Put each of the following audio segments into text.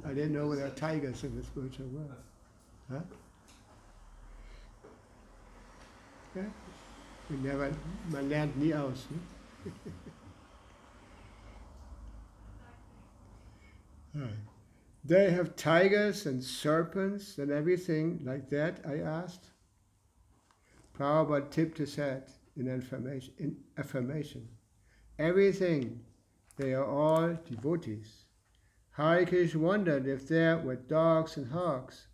I didn't know there are tigers in the spiritual world. Huh? Yeah? Man lernt nie aus. Ne? Right. They have tigers and serpents and everything like that, I asked. Prabhupada tipped his head in affirmation. Everything, they are all devotees. Hare Krishna wondered if there were dogs and hogs.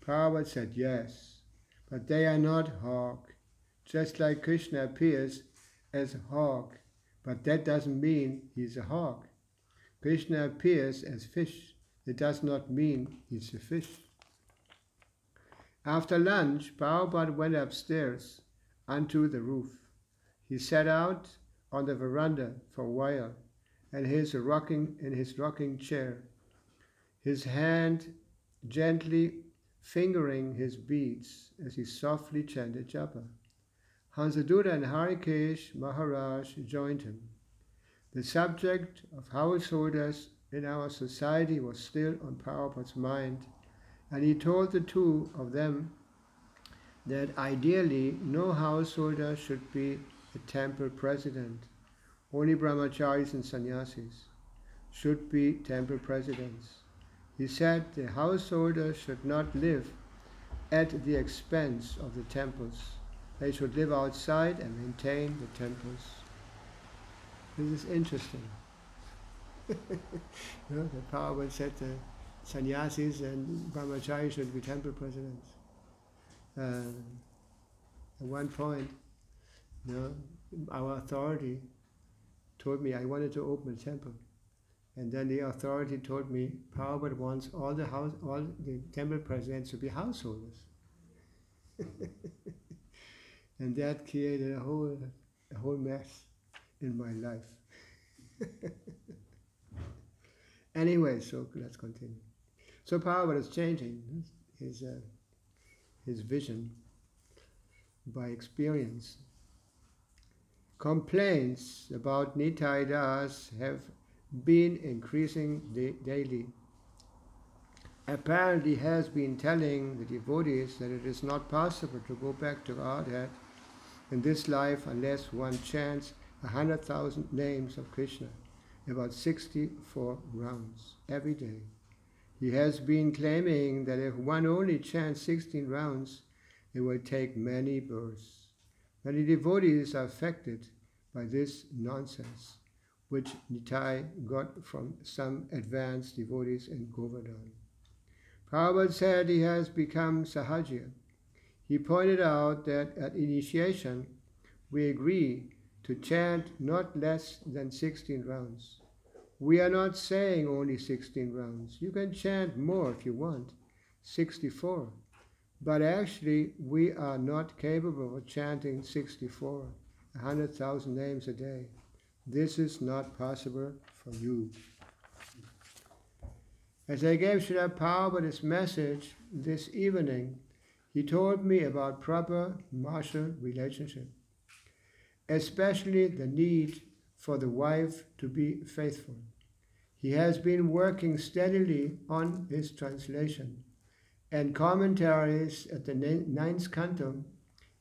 Prabhupada said yes, but they are not hog. Just like Krishna appears as a hog, but that doesn't mean he's a hog. Krishna appears as fish. It does not mean he's a fish. After lunch, Prabhupada went upstairs onto the roof. He sat out on the veranda for a while in his rocking chair, his hand gently fingering his beads as he softly chanted japa. Hansadutta and Harikesh Maharaj joined him. The subject of householders in our society was still on Prabhupada's mind, and he told the two of them that ideally no householder should be a temple president. Only brahmacharis and sannyasis should be temple presidents. He said the householder should not live at the expense of the temples. They should live outside and maintain the temples. This is interesting. The Prabhupada said the sannyasis and brahmacharis should be temple presidents. At one point, our authority told me I wanted to open a temple. And then the authority told me Prabhupada wants all the temple presidents to be householders. And that created a whole mess in my life. Anyway, so let's continue. So Prabhupada is changing his vision by experience. Complaints about Nitai Das have been increasing daily. Apparently has been telling the devotees that it is not possible to go back to Godhead in this life unless one chants 100,000 names of Krishna, about 64 rounds every day. He has been claiming that if one only chants 16 rounds, it will take many births. Many devotees are affected by this nonsense, which Nitai got from some advanced devotees in Govardhan. Prabhupada said he has become Sahajya. He pointed out that at initiation, we agree to chant not less than 16 rounds. We are not saying only 16 rounds. You can chant more if you want, 64. But actually, we are not capable of chanting 64, 100,000 names a day. This is not possible for you. As I gave Srila Prabhupada this message this evening, he told me about proper marital relationship, especially the need for the wife to be faithful. He has been working steadily on his translation and commentaries at the 9th canto,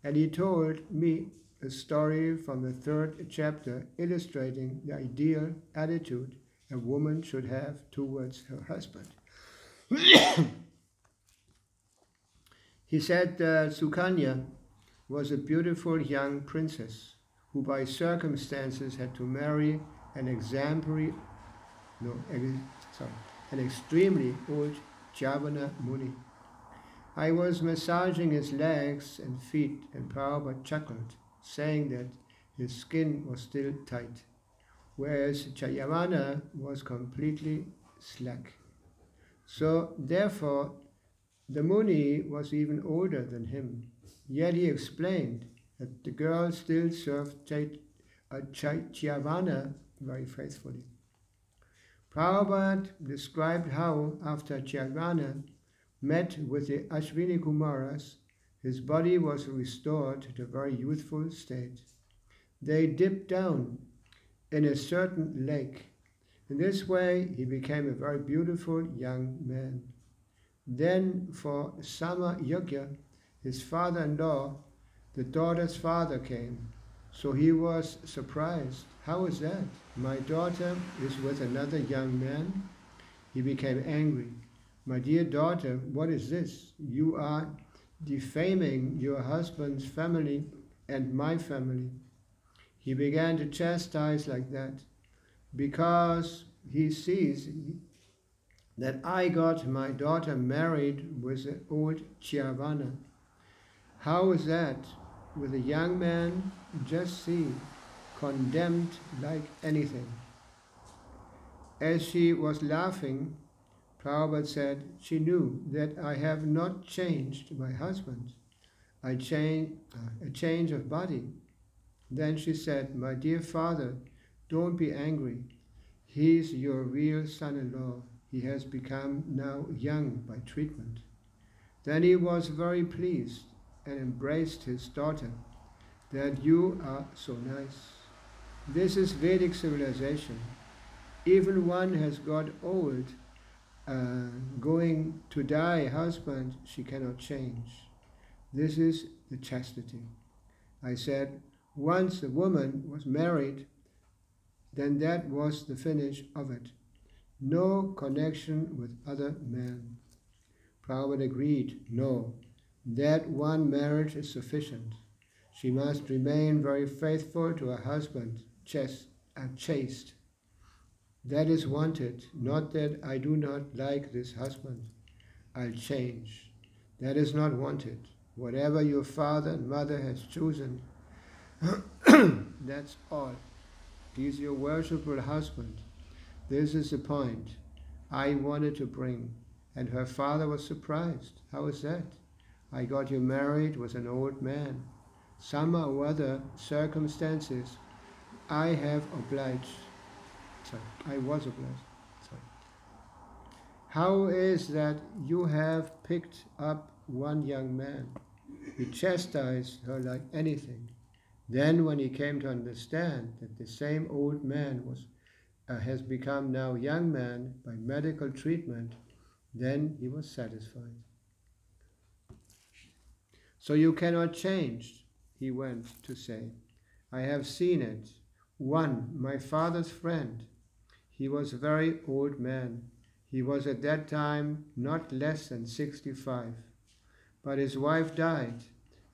and he told me a story from the 3rd chapter illustrating the ideal attitude a woman should have towards her husband. He said Sukanya was a beautiful young princess who by circumstances had to marry an extremely old Javana Muni. I was massaging his legs and feet, and Prabhupada chuckled, saying that his skin was still tight, whereas Javana was completely slack. So therefore, the Muni was even older than him. Yet he explained that the girl still served Javana very faithfully. Prabhupada described how, after Javana met with the Ashwini Kumaras, his body was restored to a very youthful state. They dipped down in a certain lake In this way, he became a very beautiful young man. Then, for Sama Yajna, his father-in-law, the daughter's father came. So he was surprised. How is that? My daughter is with another young man. He became angry. My dear daughter, what is this? You are defaming your husband's family and my family. He began to chastise like that because he sees that I got my daughter married with an old Chiavana. How is that? With a young man, just see, condemned like anything. As she was laughing, Prabhupada said, she knew that I have not changed my husband. I changed a change of body. Then she said, my dear father, don't be angry. He's your real son-in-law. He has become now young by treatment. Then he was very pleased and embraced his daughter, that you are so nice. This is Vedic civilization. Even one has got old, going to die husband, she cannot change. This is the chastity. I said, once a woman was married, then that was the finish of it. No connection with other men. Prabhupada agreed, no, that one marriage is sufficient. She must remain very faithful to her husband, chaste. That is wanted, not that I do not like this husband, I'll change. That is not wanted. Whatever your father and mother has chosen, that's all. He is your worshipful husband. This is the point I wanted to bring. And her father was surprised. How is that? I got you married with an old man. Some or other circumstances I have obliged. I was obliged. How is that you have picked up one young man? You chastised her like anything. Then when he came to understand that the same old man has become now young man by medical treatment, then he was satisfied. So you cannot change, he went to say. I have seen it. One, my father's friend, he was a very old man. He was at that time not less than 65. But his wife died,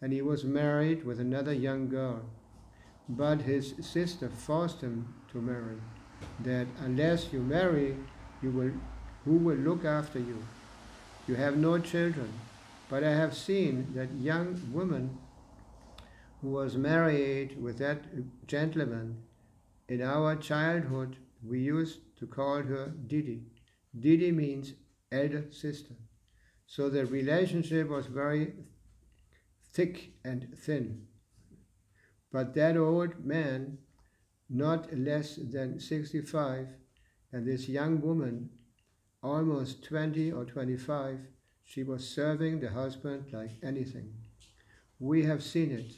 and he was married with another young girl. But his sister forced him to marry, that unless you marry, who will look after you? You have no children. But I have seen that young woman who was married with that gentleman. In our childhood, we used to call her Didi. Didi means elder sister. So the relationship was very thick and thin. But that old man, not less than 65, and this young woman, almost 20 or 25, she was serving the husband like anything. We have seen it.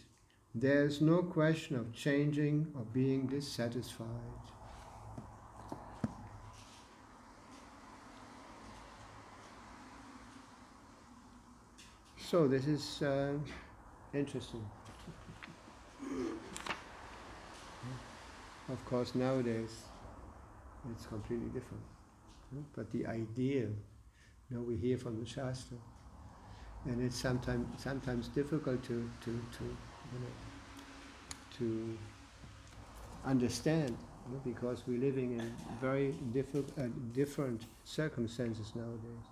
There is no question of changing or being dissatisfied. So this is interesting. Of course, nowadays it's completely different. But the ideal, we hear from the Shastra, and it's sometimes difficult to understand, because we're living in very different circumstances nowadays.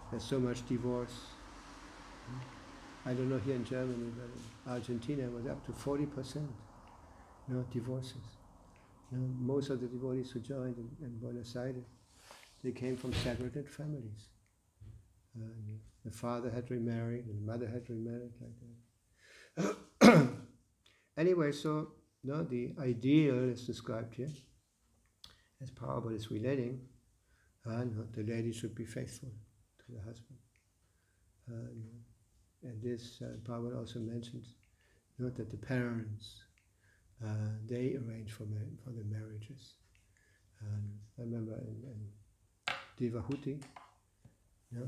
There's so much divorce. I don't know here in Germany, but in Argentina it was up to 40%. Divorces. Most of the devotees who joined in Buenos Aires, they came from separated families. The father had remarried, and the mother had remarried, like that. Anyway, so the ideal is described here, as Prabhupada is relating. The lady should be faithful to the husband. And this, Prabhupada also mentions, that the parents, they arrange for the marriages. remember in Devahuti, you know,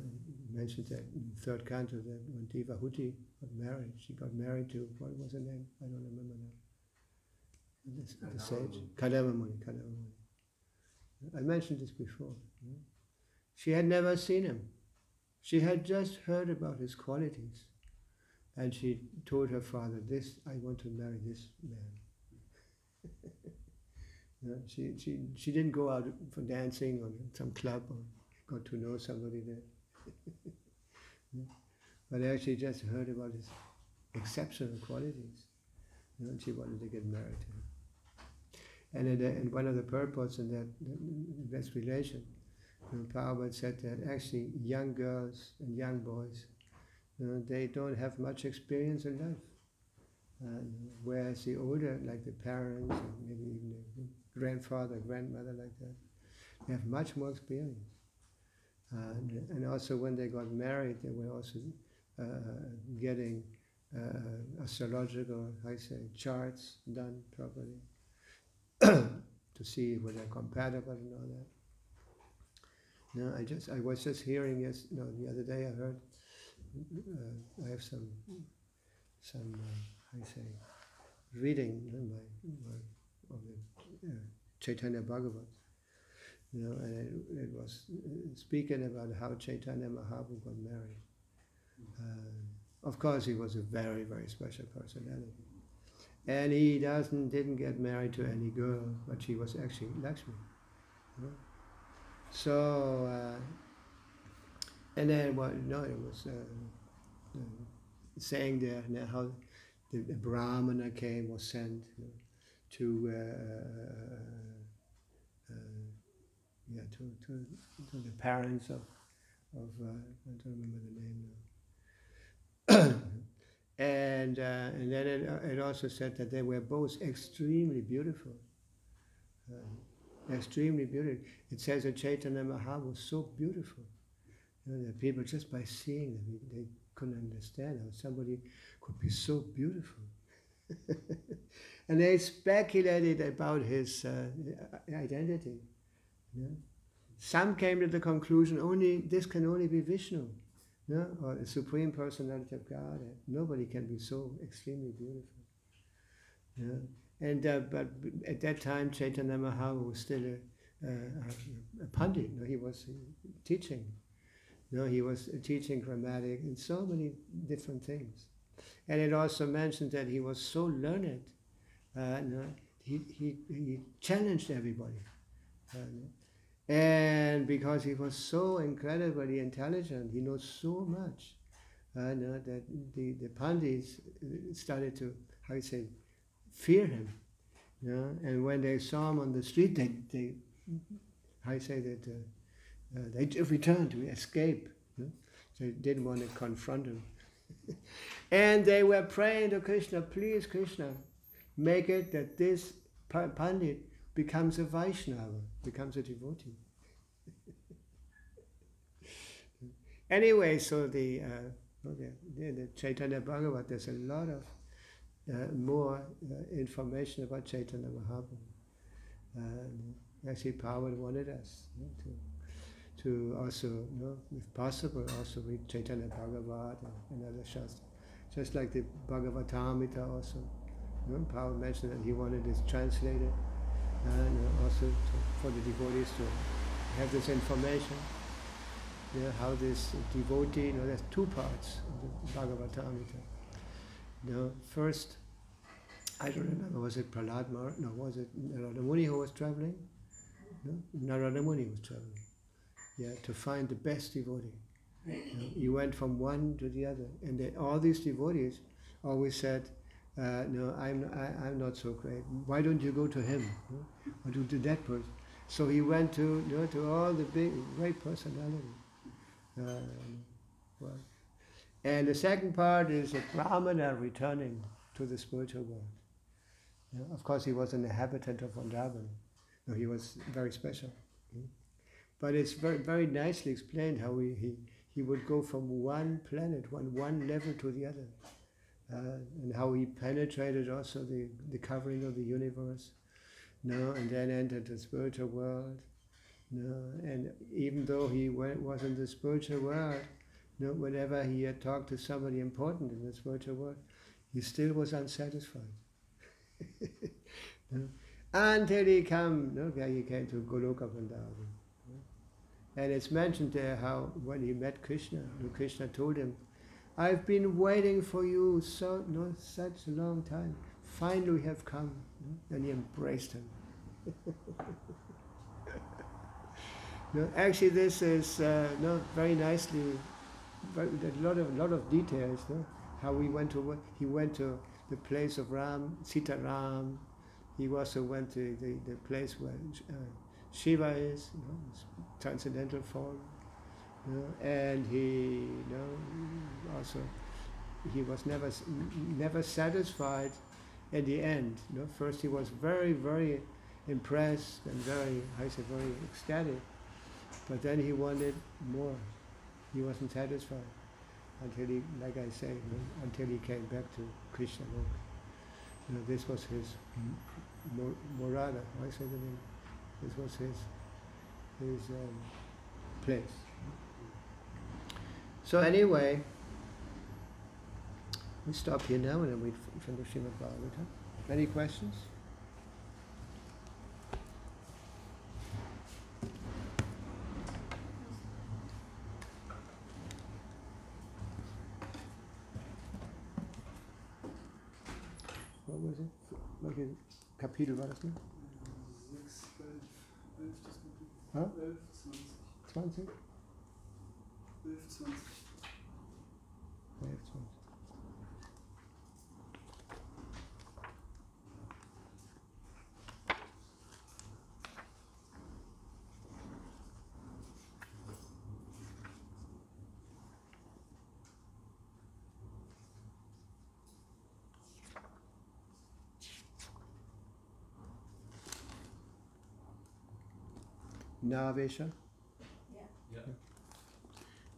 mentioned that in the third canto that when Devahuti got married, she got married to, what was her name? I don't remember now. The sage. Kadavamuni. I mentioned this before. You know? She had never seen him. She had just heard about his qualities. And she told her father, I want to marry this man. You know, she didn't go out for dancing or some club or got to know somebody there. But actually just heard about his exceptional qualities. You know, and she wanted to get married to him. And one of the purports in that relation, you know, Prabhupada said that actually young girls and young boys, you know, they don't have much experience in life. Whereas the older, like the parents, or maybe even the grandfather, grandmother like that, they have much more experience. And also when they got married, they were also getting astrological, charts done properly to see whether they're compatible and all that. No, I was just hearing the other day I heard, I have some reading of the Chaitanya Bhagavat, you know, and it was speaking about how Chaitanya Mahaprabhu got married. Of course, he was a very, very special personality. And he didn't get married to any girl, but she was actually Lakshmi. You know? So, and then it was saying there how the Brahmana was sent, you know, to the parents of I don't remember the name now. And then it also said that they were both extremely beautiful. Extremely beautiful. It says that Chaitanya Mahaprabhu was so beautiful. You know, that people just by seeing them, they couldn't understand how somebody could be so beautiful. And they speculated about his identity. You know? Some came to the conclusion this can only be Vishnu. No, or the Supreme Personality of God. Nobody can be so extremely beautiful. Yeah. And but at that time, Chaitanya Mahaprabhu was still a pandit. No, he was teaching. No, he was teaching grammatic and so many different things. And it also mentioned that he was so learned. He challenged everybody. And because he was so incredibly intelligent, he knows so much, that the pandits started to, fear him. And when they saw him on the street, they returned to escape. They didn't want to confront him. And they were praying to Krishna, please Krishna, make it that this pandit becomes a Vaishnava, becomes a devotee. Anyway, so the Chaitanya Bhagavat, there's a lot of more information about Chaitanya Mahaprabhu. Actually, Prabhupada wanted us to also, if possible, also read Chaitanya Bhagavat and other Shastra. Just like the Bhagavatamrita also. Prabhupada mentioned that he wanted this translated. And also for the devotees to have this information, how this devotee, there's two parts of the Bhagavatamrita. First, I don't remember, was it Prahlad Maharaj? No, was it Narada Muni who was traveling? No? Narada Muni was traveling, to find the best devotee. He went from one to the other, and all these devotees always said, no, I'm not so great. Why don't you go to him? Or to that person? So he went to all the big, great personalities. And the second part is a Brahmana returning to the spiritual world. Of course, he was an inhabitant of Vrindavan. No, he was very special. But it's very, very nicely explained how he would go from one planet, one level to the other. And how he penetrated also the covering of the universe, and then entered the spiritual world, And even though he was in the spiritual world, whenever he had talked to somebody important in the spiritual world, he still was unsatisfied. Until he came to Goloka Vrindavan. And it's mentioned there how when he met Krishna, Krishna told him, I've been waiting for you such a long time. Finally we have come. And he embraced him. Actually, this is very nicely, a lot of details. How he went to the place of Ram, Sita Ram. He also went to the place where Shiva is, transcendental form. And he, also he was never satisfied. At the end, first he was very, very impressed and very ecstatic, but then he wanted more. He wasn't satisfied until he, like I say, until he came back to Krishna. This was his morada. I say the name. This was his place. So anyway, we stop here now and then we finish Srimad Bhagavatam. Any questions? What was it? Welches Kapitel war das noch? 6, 11 das Kapitel. Huh? 11, 20. 20? 11, 20. 11, 20. Navesha? Yeah.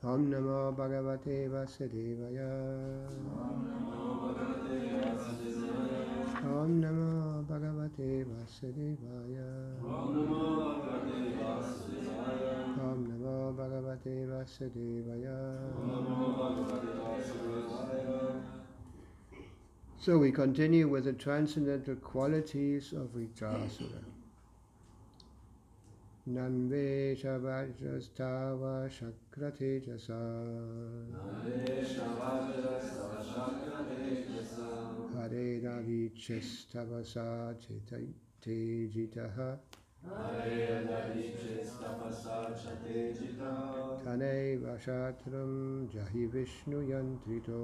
Om Namo Bhagavate Vasudevaya. Om Namo Bhagavate Vasudevaya. Om Namo Bhagavate Vasudevaya. So we continue with the transcendental qualities of Vitrasura. Nanvesha Vajrastava Shakrate Jasa Hare Navichestabasa Tejitaha Tane Vashatram Jahi Vishnu Yantrito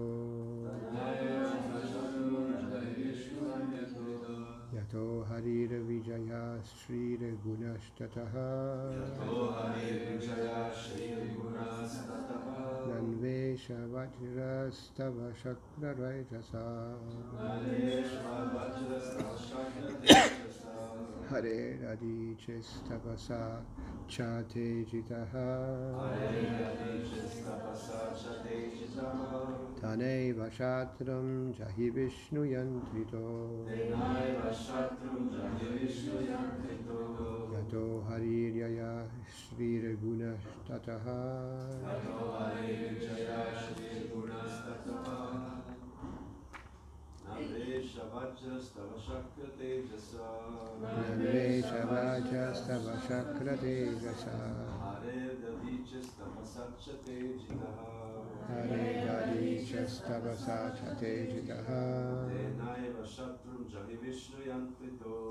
Yato Harira Vijaya Sri Gunashtataha Nanvesha Vajrastava Shakra Rajasa Hare Radichistabasa Chate Jitaha Tane Vashatram Jahi Vishnu Yantrito Yato Hariryaya Sri Gunashtataha Nanvesha Vajrastava Shakra Tejasa Nanvesha Vajrastava Shakra Tejasa Hare Dadicestava Satchate Jitaha Hare Radichistabasa Chate Jitaha Denaiva Shatrum Jahi Vishnu Yantrito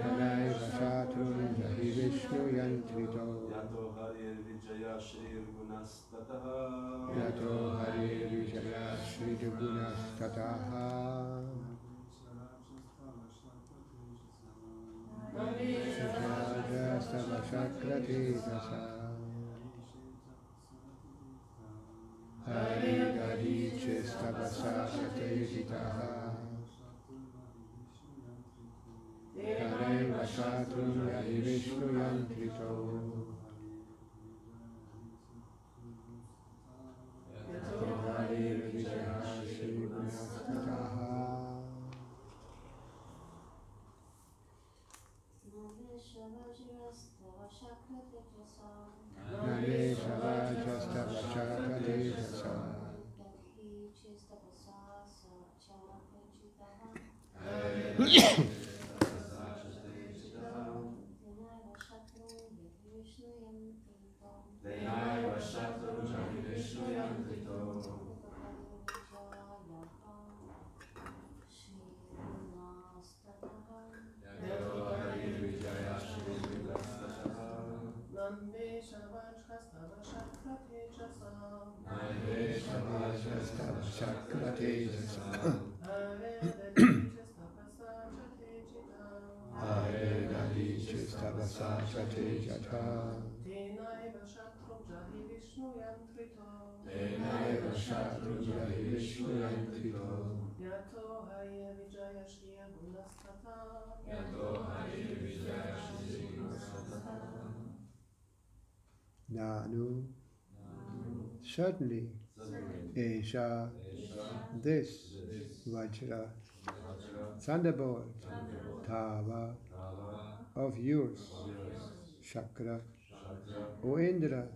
Hare Vashatrum Jahi Vishnu Yantrito Yato Hare Vijaya Shri Gunastataha Yato Hare Vijaya Sri Gunastataha Vajrastava Shakra Tejasa Hare Radichistabasa Chate Jitaha Hare Vashatrum Jahi Vishnu Yantrito Hare Vijaya Sri Gunastataha Navesha Vajrastava Shakra Nanu, certainly, Esha, this, Vajra, thunderbolt, Tava, of yours, Chakra, O Indra,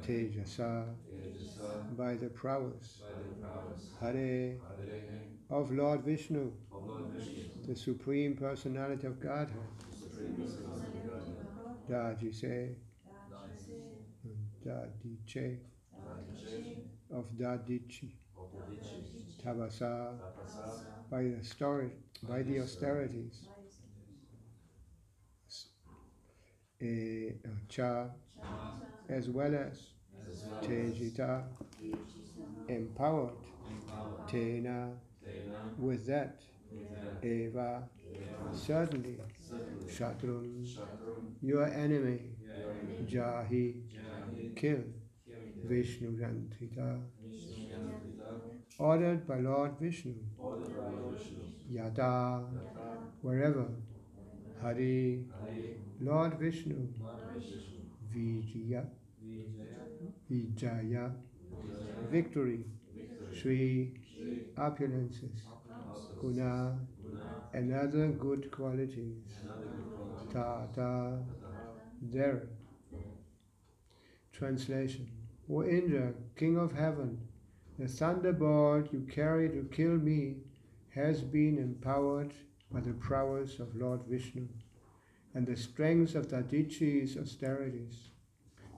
Tejasa, by the prowess, Hare, of Lord Vishnu, the Supreme Personality of Godhead, Dajise, Dadiche, of Dadichi, Tabasa, by the austerities, Cha, as well as Tejita, empowered, Tena, with that, Eva, certainly, Shatrum, your enemy, Jahi, kill, Vishnu Yantrita, ordered by Lord Vishnu, Yada, wherever, Hari, Lord Vishnu, Vijaya, victory, Sri, opulences, Guna, and other good qualities, Tata, there. Translation. O Indra, King of Heaven, the thunderbolt you carry to kill me has been empowered by the prowess of Lord Vishnu and the strength of Dadichi's austerities.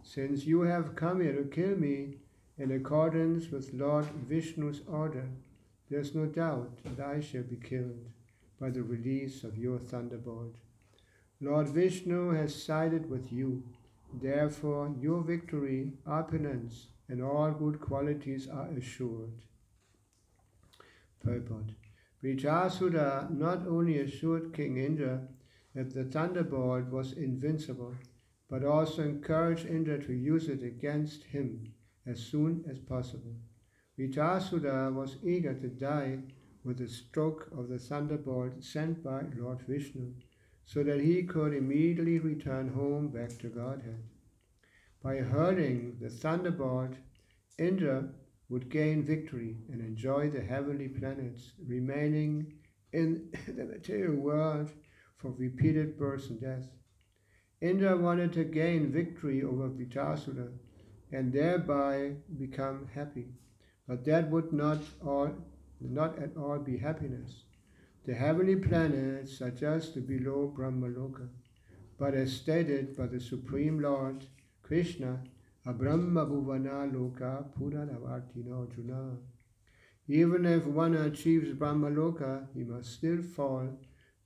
Since you have come here to kill me in accordance with Lord Vishnu's order, there is no doubt that I shall be killed by the release of your thunderbolt. Lord Vishnu has sided with you. Therefore, your victory, opulence, and all good qualities are assured. Purport. Vritrasura not only assured King Indra that the thunderbolt was invincible, but also encouraged Indra to use it against him as soon as possible. Vritrasura was eager to die with the stroke of the thunderbolt sent by Lord Vishnu, so that he could immediately return home back to Godhead. By hurling the thunderbolt, Indra would gain victory and enjoy the heavenly planets, remaining in the material world for repeated births and death. Indra wanted to gain victory over Vritrasura and thereby become happy, but that would not at all be happiness. The heavenly planets are just below Brahmaloka, but as stated by the Supreme Lord Krishna, Abrahma Bhuvana Loka Puranavartino Arjuna. Even if one achieves Brahmaloka, he must still fall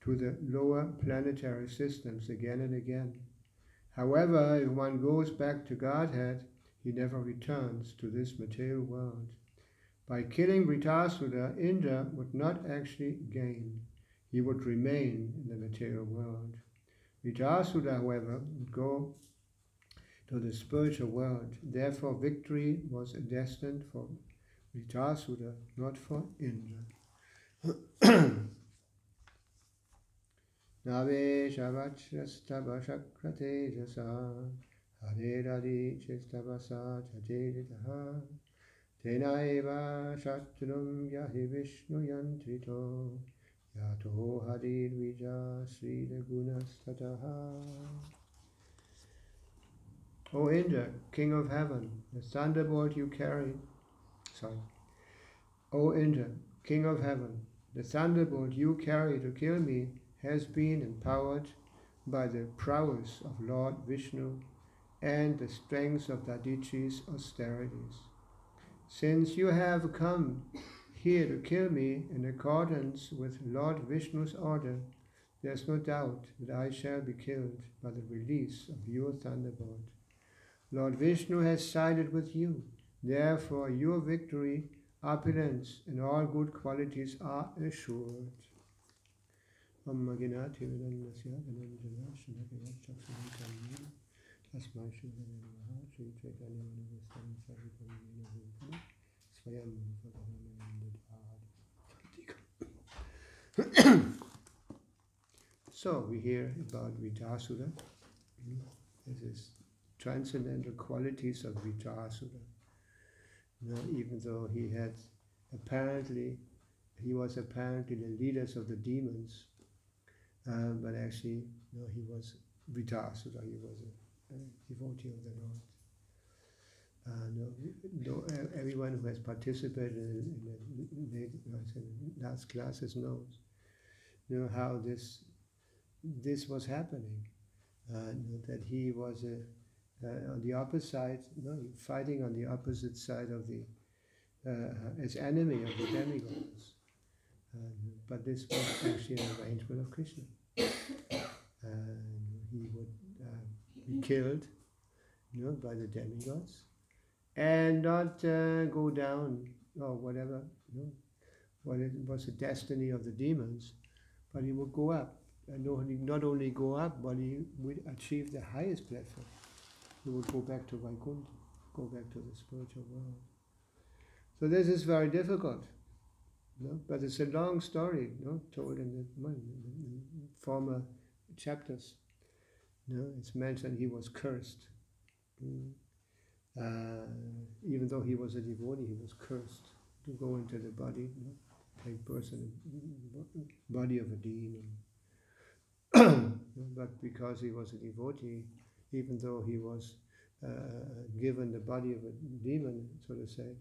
to the lower planetary systems again and again. However, if one goes back to Godhead, he never returns to this material world. By killing Vritrasura, Indra would not actually gain. He would remain in the material world. Vritrasura, however, would go to the spiritual world. Therefore, victory was destined for Vritrasura, not for Indra. Nave Shavachrastava Shakrate Jasa Hare Radi Chistabasa Chajetaha Tenaeva Shatrum Yahi Vishnu Yantrito Yato Harir Vija Sri Gunastataha. O Indra, king of heaven, the thunderbolt you carry, O Indra, king of heaven, the thunderbolt you carry to kill me has been empowered by the prowess of Lord Vishnu and the strength of Dadichi's austerities. Since you have come here to kill me in accordance with Lord Vishnu's order, there is no doubt that I shall be killed by the release of your thunderbolt. Lord Vishnu has sided with you, therefore your victory, opulence, and all good qualities are assured. So we hear about Vitasura. This is transcendental qualities of Vitasura. Even though he was apparently the leaders of the demons, but actually, he was Vitasura. He was a devotee of the Lord. Everyone who has participated in the last classes knows, how this was happening. That he was on the opposite, fighting on the opposite side of the, as enemy of the demigods. But this was actually an arrangement of Krishna. He would be killed, by the demigods, and not go down or whatever, what it was the destiny of the demons, but he would go up. And not only go up, but he would achieve the highest platform. He would go back to Vaikuntha, go back to the spiritual world. So this is very difficult, but it's a long story, told in the former chapters. It's mentioned he was cursed. Even though he was a devotee, he was cursed to go into the body, take birth in the body of a demon. But because he was a devotee, even though he was given the body of a demon, so to say,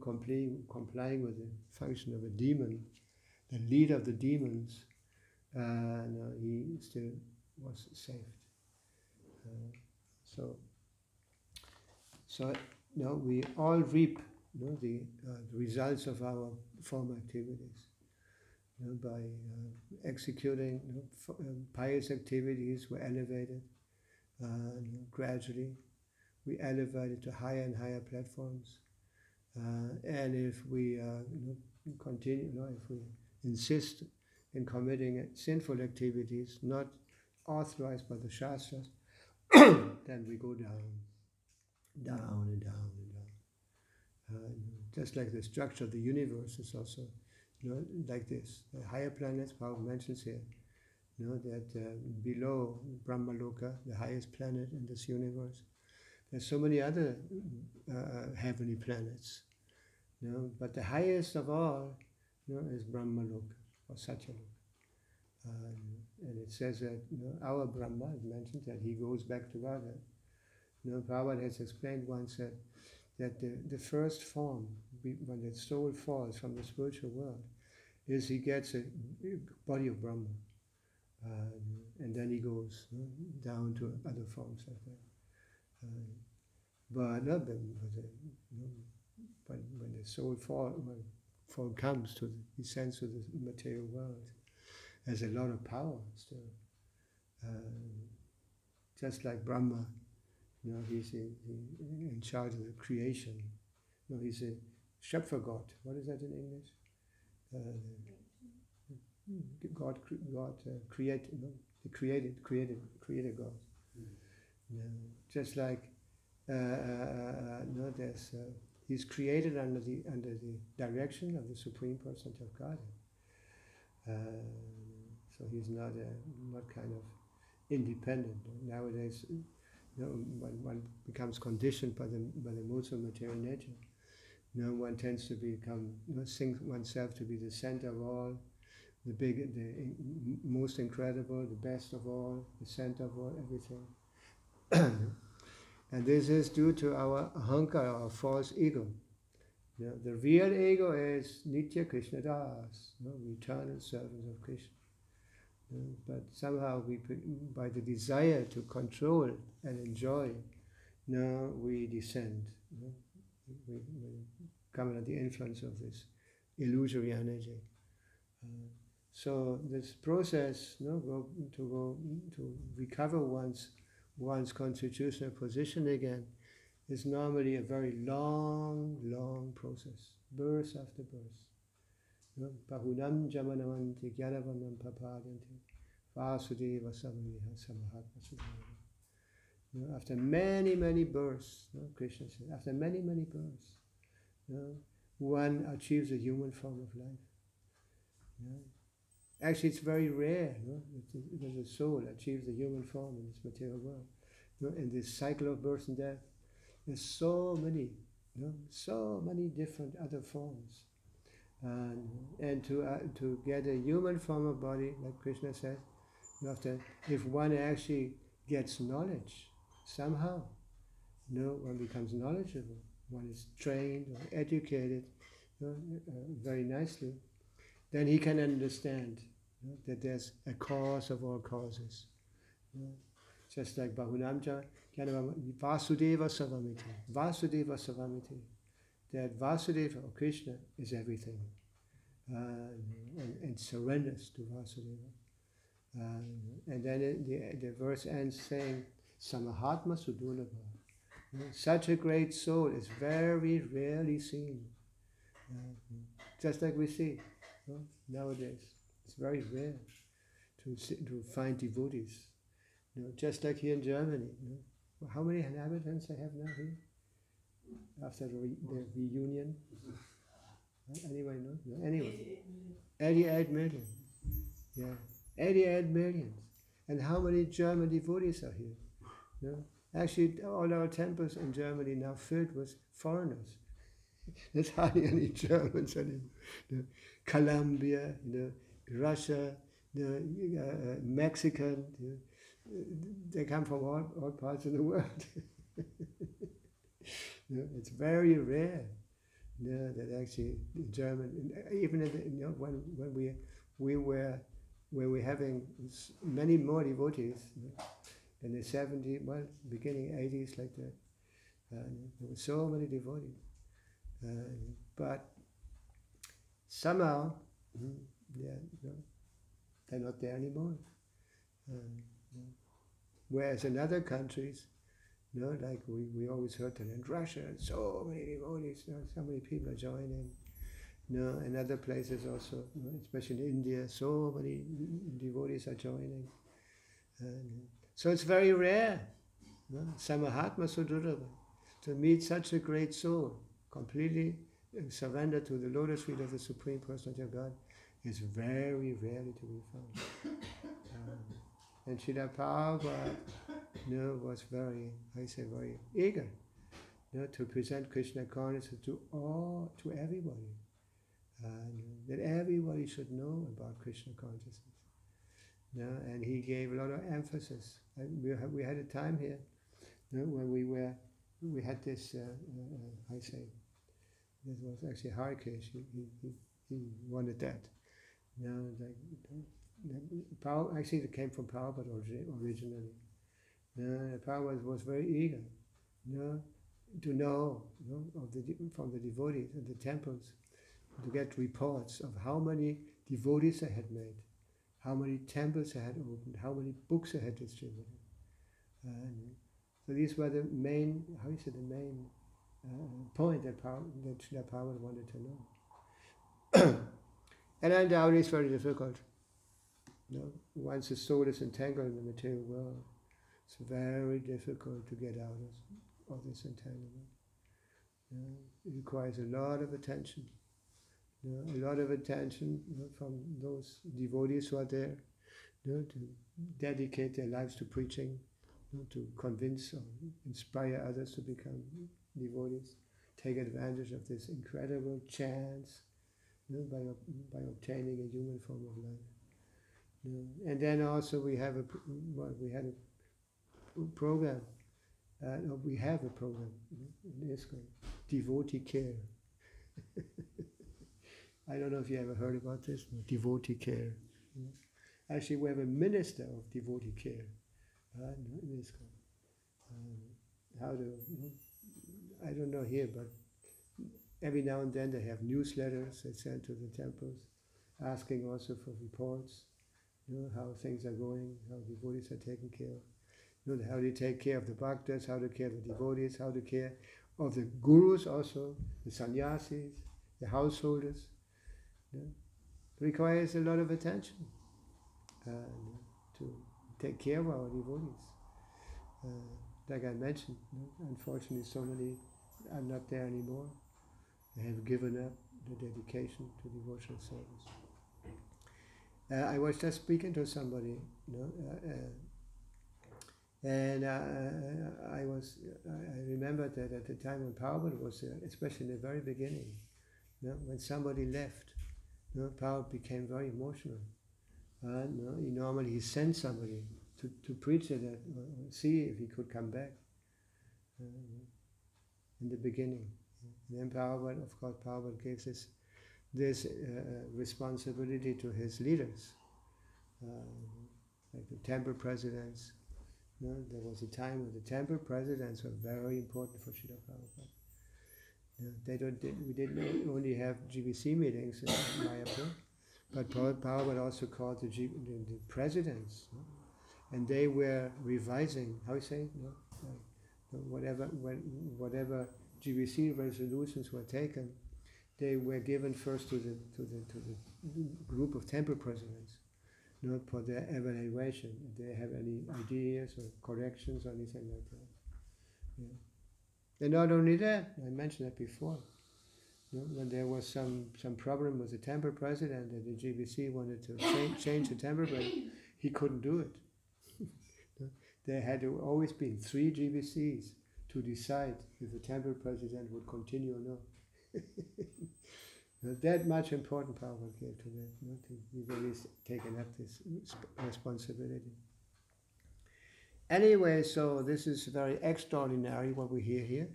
complying with the function of a demon, the leader of the demons, he still was saved. So we all reap the results of our former activities. By executing pious activities, we're elevated gradually. We elevated to higher and higher platforms. And if we continue, if we insist in committing sinful activities not authorized by the Shastras, then we go down and down and down. Just like the structure of the universe is also like this. The higher planets, Prabhupada mentions here, that below Brahmaloka, the highest planet in this universe, there's so many other heavenly planets. But the highest of all, is Brahmaloka or Satyaloka. And it says that our Brahma, it mentions that he goes back to Godhead. Prabhupada has explained once that the first form, when the soul falls from the spiritual world, is he gets a body of Brahma. And then he goes down to other forms like that. But when the soul fall comes to the sense of the material world, there's a lot of power still. Just like Brahma, he's in charge of the creation. He's a Shepfer God. What is that in English? God created, the created God. Just like there's he's created under the direction of the Supreme Personality of Godhead. So he's not kind of independent. Nowadays, when one becomes conditioned by the moods of material nature, one tends to become, think oneself to be the center of all, the most incredible, the best of all, the center of all, everything. And this is due to our ahankara, our false ego. The real ego is Nitya Krishna Das, eternal servants of Krishna. But somehow by the desire to control and enjoy, we descend. We come under the influence of this illusory energy. So this process, to recover one's constitutional position again, is normally a very long process, birth after birth. Bahunam jamanavanti gyanavanam papadanti vasudeva samriha samahatma sudhava. After many births, Krishna said, after many births, one achieves a human form of life. Actually, it's very rare that the soul achieves the human form in this material world. In this cycle of birth and death, there's so many different other forms. And to get a human form of body, like Krishna says, if one actually gets knowledge, somehow, one becomes knowledgeable, one is trained or educated very nicely, then he can understand that there's a cause of all causes. Just like Bahunamja, Vasudeva Savamiti. Vasudeva Savamiti. That Vasudeva, or Krishna, is everything. And surrenders to Vasudeva. And then the verse ends saying, Samahatma Sudulabha. Such a great soul is very rarely seen. Just like we see nowadays. It's very rare to find devotees. Just like here in Germany. How many inhabitants I have now here? After the reunion? Anybody know? No? Anyway. 88 million. Yeah. 88 million. And how many German devotees are here? Actually, all our temples in Germany now filled with foreigners. There's hardly any Germans anymore. Colombia, Russia, Mexican, they come from all parts of the world. It's very rare that actually German, even when we were having many more devotees in the 70s, beginning 80s, like that. There were so many devotees. But somehow, they're not there anymore. Whereas in other countries, like we always heard that in Russia, so many devotees, so many people are joining. In other places also, especially in India, so many devotees are joining. So it's very rare, Samahatma Sudurava, to meet such a great soul, completely surrendered to the lotus feet of the Supreme Personality of God, is very rarely to be found. And Srila Prabhupada was very eager to present Krishna consciousness to everybody. That everybody should know about Krishna consciousness. And he gave a lot of emphasis. We had a time here when we had this, this was actually Harikesh, he wanted that. Actually it came from Prabhupada originally. Prabhupada was very eager to know from the devotees and the temples, to get reports of how many devotees I had made, how many temples I had opened, how many books I had distributed. So these were the main, point that Srila Prabhupada wanted to know. And undoubtedly it's very difficult. Once the soul is entangled in the material world, it's very difficult to get out of this entanglement. It requires a lot of attention. A lot of attention from those devotees who are there, to dedicate their lives to preaching, to convince or inspire others to become devotees, take advantage of this incredible chance by obtaining a human form of life. And then also we had a program No, we have a program in ISKCON, devotee care. I don't know if you ever heard about this, no, devotee care. Actually, we have a minister of devotee care in ISKCON. How to, I don't know here, but every now and then they have newsletters they send to the temples, asking also for reports, how things are going, how devotees are taken care of. How to take care of the bhaktas, how to care of the devotees, how to care of the gurus also, the sannyasis, the householders. Requires a lot of attention to take care of our devotees. Like I mentioned, unfortunately so many are not there anymore. They have given up the dedication to devotional service. I was just speaking to somebody, and I remembered that at the time when Prabhupada was there, especially in the very beginning, when somebody left, Prabhupada became very emotional. He sent somebody to preach it, see if he could come back in the beginning. And then Prabhupada, of course, Prabhupada gave this responsibility to his leaders, like the temple presidents. There was a time when the temple presidents were very important for Srila Prabhupada. We didn't only have GBC meetings in Mayapur, but Prabhupada also called the presidents, and they were revising. How you say? Whatever GBC resolutions were taken, they were given first to the group of temple presidents, for their evaluation. If they have any ideas or corrections or anything like that. And not only that, I mentioned that before. When there was some problem with the temple president and the GBC wanted to change the temple president, he couldn't do it. There had to always been 3 GBCs to decide if the temple president would continue or not. That much important Prabhupada gave to that, to be really taken up this responsibility. Anyway, so this is very extraordinary what we hear here.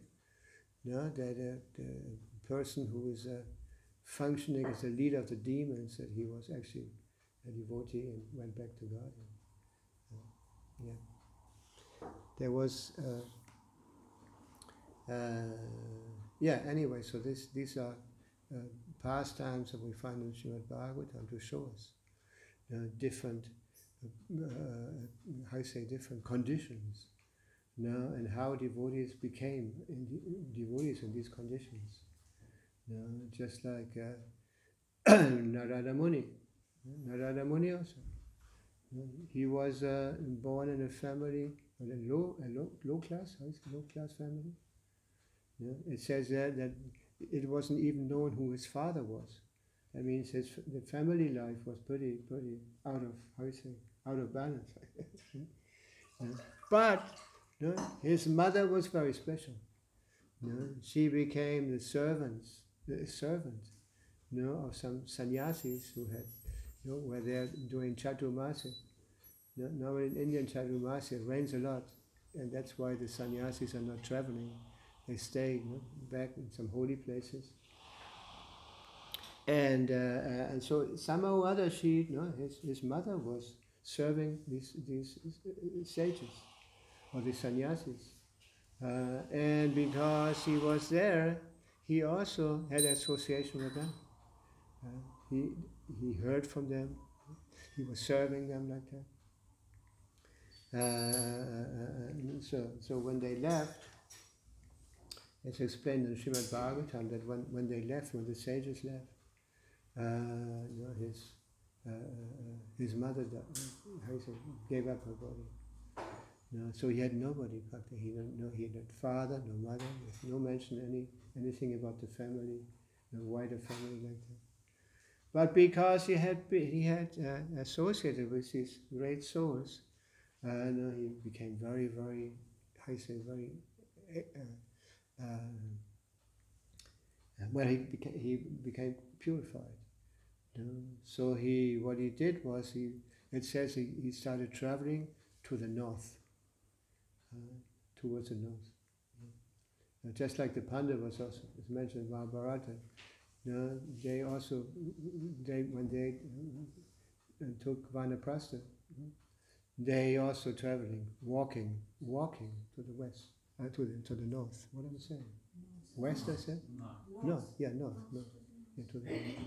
That the person who is functioning as the leader of the demons, that he was actually a devotee and went back to God. There was, anyway, so these are pastimes that we find in Srimad Bhagavatam to show us different, different conditions, and how devotees became devotees in these conditions. Just like Narada Muni. Narada Muni also. He was born in a family, a low class family. It says there that it wasn't even known who his father was. That means the family life was pretty out of balance. But his mother was very special. She became the servant of some sannyasis who had, were there doing Chaturmasya. Now in Indian Chaturmasya it rains a lot, and that's why the sannyasis are not traveling. They stay back in some holy places. And so somehow or other his mother was serving these sages or the sannyasis. And because he was there, he also had association with them. He heard from them. He was serving them like that. So when they left, it's explained in Srimad Bhagavatam that when they left, when the sages left, his mother gave up her body. So he had nobody. He had father, no mother. There's no mention anything about the family, no wider family like that. But because he had associated with these great souls, he became very, very, he became purified. So what he did was it says he started traveling to the north, towards the north. Just like the Pandavas also, it's mentioned in Mahabharata. They also, when they took Vanaprastha, they also traveling, walking to the west, to the north. What am I saying? West, I said? North. Yeah, north. Yeah, to the north.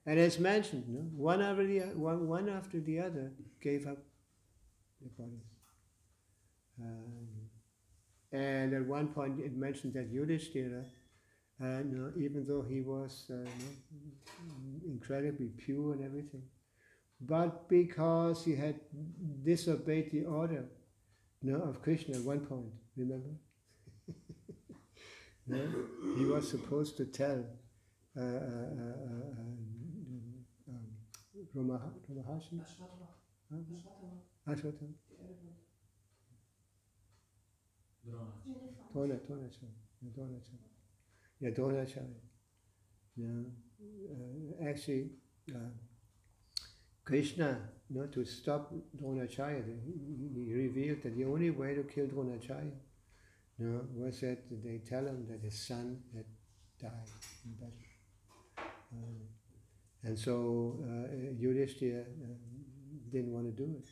And it's mentioned, one after the other gave up their bodies. And at one point it mentioned that Yudhishthira, even though he was incredibly pure and everything, but because he had disobeyed the order of Krishna at one point, remember? He was supposed to tell Ashwatthama. Dronacharya. Actually, Krishna, to stop Dronacharya, he revealed that the only way to kill Dronacharya was that they tell him that his son had died in battle. And so Yudhishthira didn't want to do it.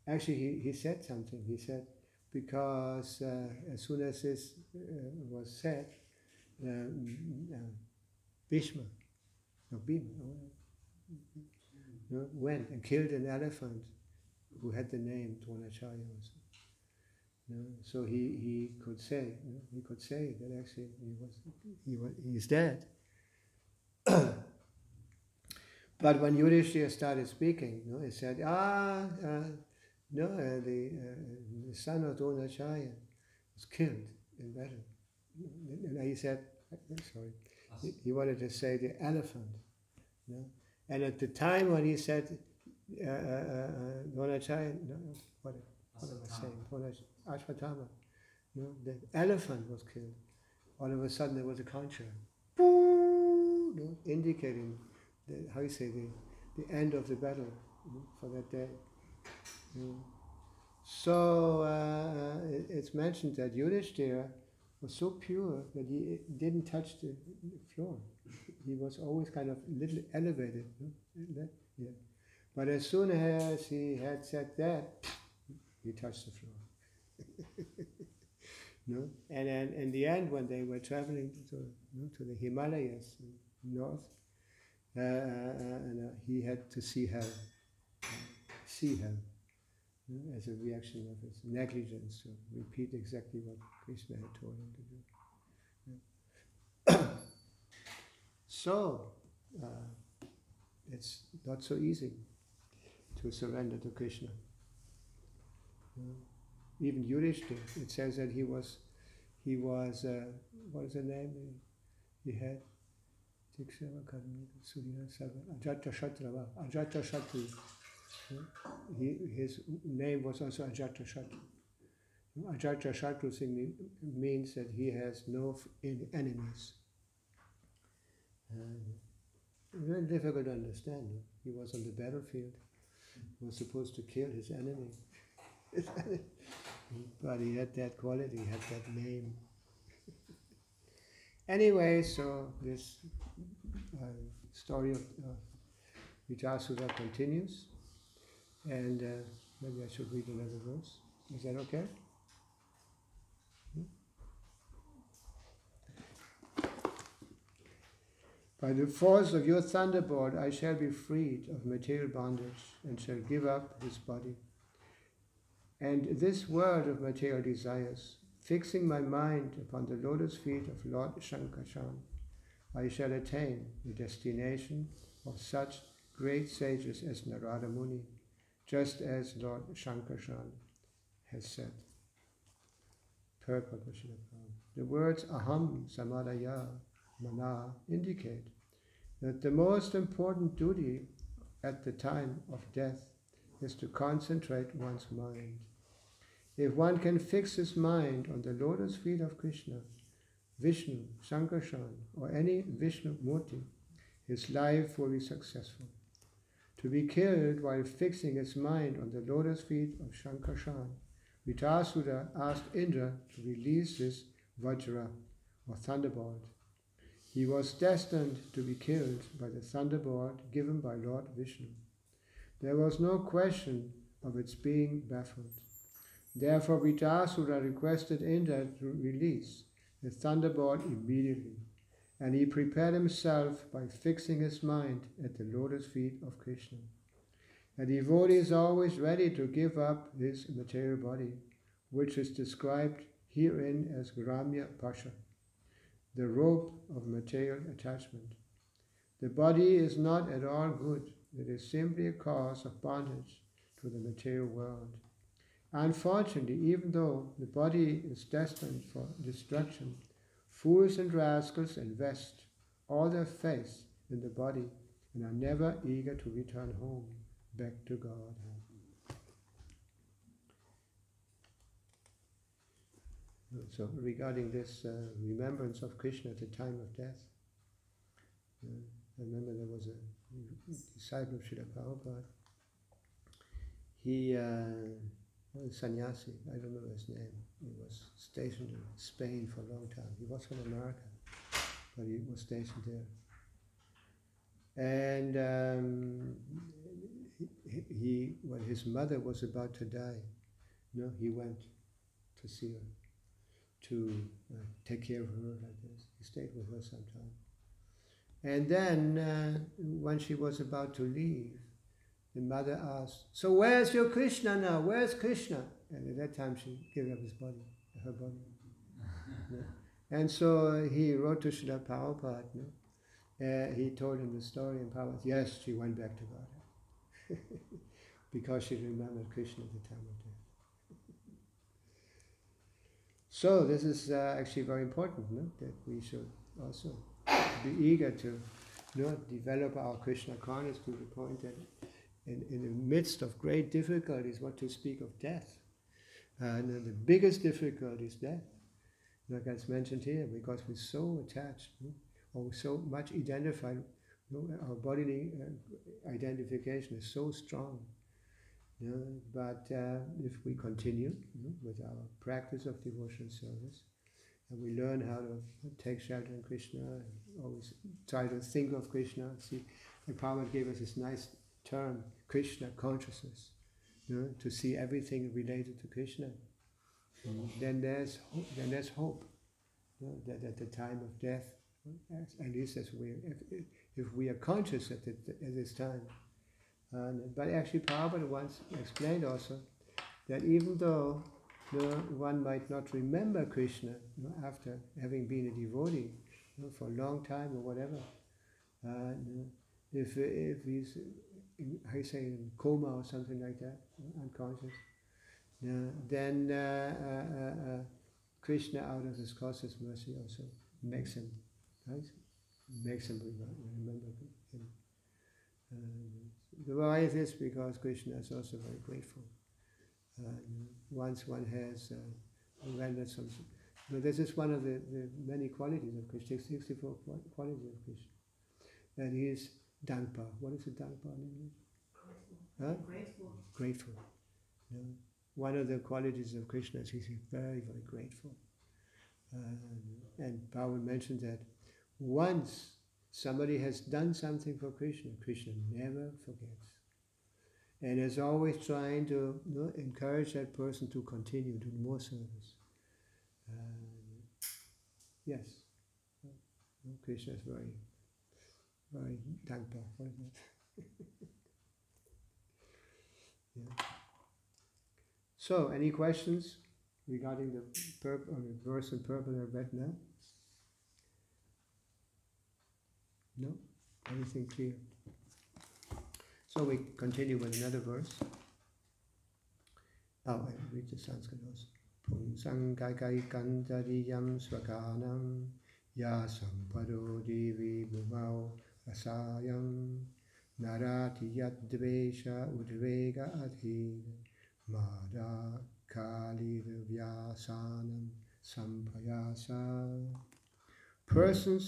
Actually, he said something. He said, because as soon as this was said, Bhishma went and killed an elephant who had the name Dronacharya also. So he could say, that actually he's dead. But when Yudhishthira started speaking, he said, the son of Dronacharya was killed in battle. And he said, he wanted to say the elephant. And at the time when he said Dronacharya, what am I saying? Ashwatthama, the elephant was killed. All of a sudden there was a conch shell, indicating the end of the battle for that day. So it's mentioned that Yudhishthira was so pure that he didn't touch the floor. He was always kind of a little elevated. Yeah. But as soon as he had said that, he touched the floor. And then in the end, when they were traveling to the Himalayas north, he had to see hell. As a reaction of his negligence to repeat exactly what Krishna had told him to do. So, it's not so easy to surrender to Krishna. Even Yudhishthira, it says that he was what is the name he had? Ajatashatru. His name was also Ajatashatru. Ajatashatru means that he has no enemies. Very difficult to understand. He was on the battlefield. He was supposed to kill his enemy. But he had that quality, he had that name. Anyway, so this story of Vijayasura continues. And maybe I should read another verse. Is that okay? By the force of your thunderbolt I shall be freed of material bondage and shall give up this body. And this world of material desires, fixing my mind upon the lotus feet of Lord Shankarshan, I shall attain the destination of such great sages as Narada Muni, just as Lord Shankarshan has said. Purport of Srila Prabhupada. The words aham samadaya mana indicate that the most important duty at the time of death is to concentrate one's mind. If one can fix his mind on the lotus feet of Krishna, Vishnu, Shankarshan, or any Vishnu Murti, his life will be successful. To be killed while fixing his mind on the lotus feet of Shankarshan Vitasura asked Indra to release this Vajra or thunderbolt. He was destined to be killed by the thunderbolt given by Lord Vishnu. There was no question of its being baffled. Therefore Vitasura requested Indra to release the thunderbolt immediately, and he prepared himself by fixing his mind at the lotus feet of Krishna. A devotee is always ready to give up his material body, which is described herein as Gramya Pasha, the rope of material attachment. The body is not at all good. It is simply a cause of bondage to the material world. Unfortunately, even though the body is destined for destruction, fools and rascals invest all their faith in the body and are never eager to return home, back to God. So regarding this remembrance of Krishna at the time of death, I remember there was a disciple of Srila Prabhupada. He was a sannyasi, I don't remember his name. He was stationed in Spain for a long time. He was from America, but he was stationed there. And when his mother was about to die, he went to see her, to take care of her like this. He stayed with her some time. And then when she was about to leave, the mother asked, "So where's your Krishna now? Where's Krishna?" And at that time she gave up her body. And so he wrote to Srila Prabhupada. He told him the story, and Prabhupada, yes, she went back to God. Because she remembered Krishna at the time of death. So this is actually very important, that we should also be eager to develop our Krishna consciousness to the point that in the midst of great difficulties, what to speak of death. And the biggest difficulty is death, like it's mentioned here, because we're so attached, or so much identified, our bodily identification is so strong. But if we continue with our practice of devotional service, and we learn how to take shelter in Krishna, and always try to think of Krishna. See, the Prabhupada gave us this nice term, Krishna consciousness, to see everything related to Krishna. Then there's hope. That at the time of death, at least if we are conscious at this time. But actually, Prabhupada once explained also that even though one might not remember Krishna after having been a devotee for a long time or whatever, if he's in coma or something like that, unconscious, then Krishna, out of his costless mercy, also makes him remember him. Why is this? Because Krishna is also very grateful. Once one has rendered some... this is one of the many qualities of Krishna, 64 qualities of Krishna. And he is Dankpa. What is a Dankpa in English? Grateful. One of the qualities of Krishna is he's very, very grateful. And Prabhupada mentioned that once somebody has done something for Krishna, Krishna never forgets. And is always trying to encourage that person to continue, do more service. Yes. Krishna is very, very Dankpa. What is that? Yeah. So, any questions regarding the verse in purple I read now? No? Anything clear? So we continue with another verse. I read the Sanskrit also. Pungsang kaikai kantariyam swakanam yasam pado divi bhumau asayam narati yad dvesha udvega adhir mada kali vyasanam sampayasa. Persons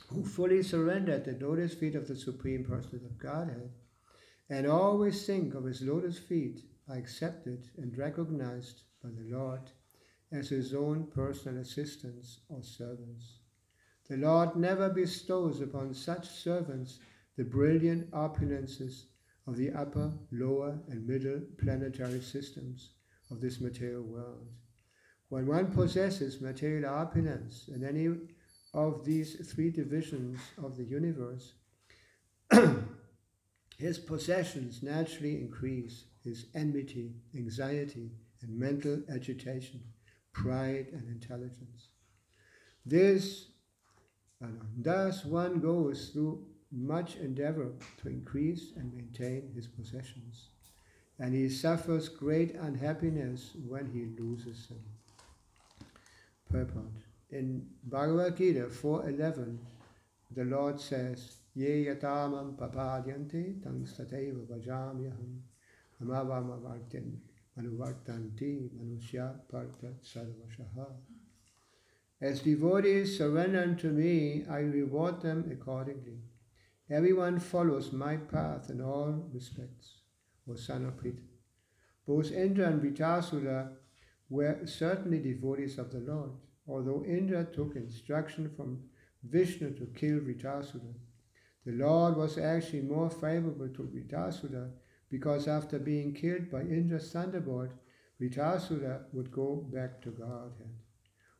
who fully surrender at the lotus feet of the Supreme Personality of Godhead and always think of his lotus feet are accepted and recognized by the Lord as his own personal assistants or servants. The Lord never bestows upon such servants the brilliant opulences of the upper, lower, and middle planetary systems of this material world. When one possesses material opulence in any of these three divisions of the universe, his possessions naturally increase his enmity, anxiety, and mental agitation, pride, and intelligence. Thus one goes through much endeavor to increase and maintain his possessions, and he suffers great unhappiness when he loses them. Purport. In Bhagavad Gita 4.11, the Lord says, Ye yatamam papadyante tang stateva vajamyaham amavamavartin manuvartanti manusya parta sarvashaha. As devotees surrender unto me, I reward them accordingly. Everyone follows my path in all respects. Bhusana Prita. Both Indra and Vitasura were certainly devotees of the Lord. Although Indra took instruction from Vishnu to kill Vitasura, the Lord was actually more favorable to Vitasura because after being killed by Indra's thunderbolt, Vitasura would go back to Godhead,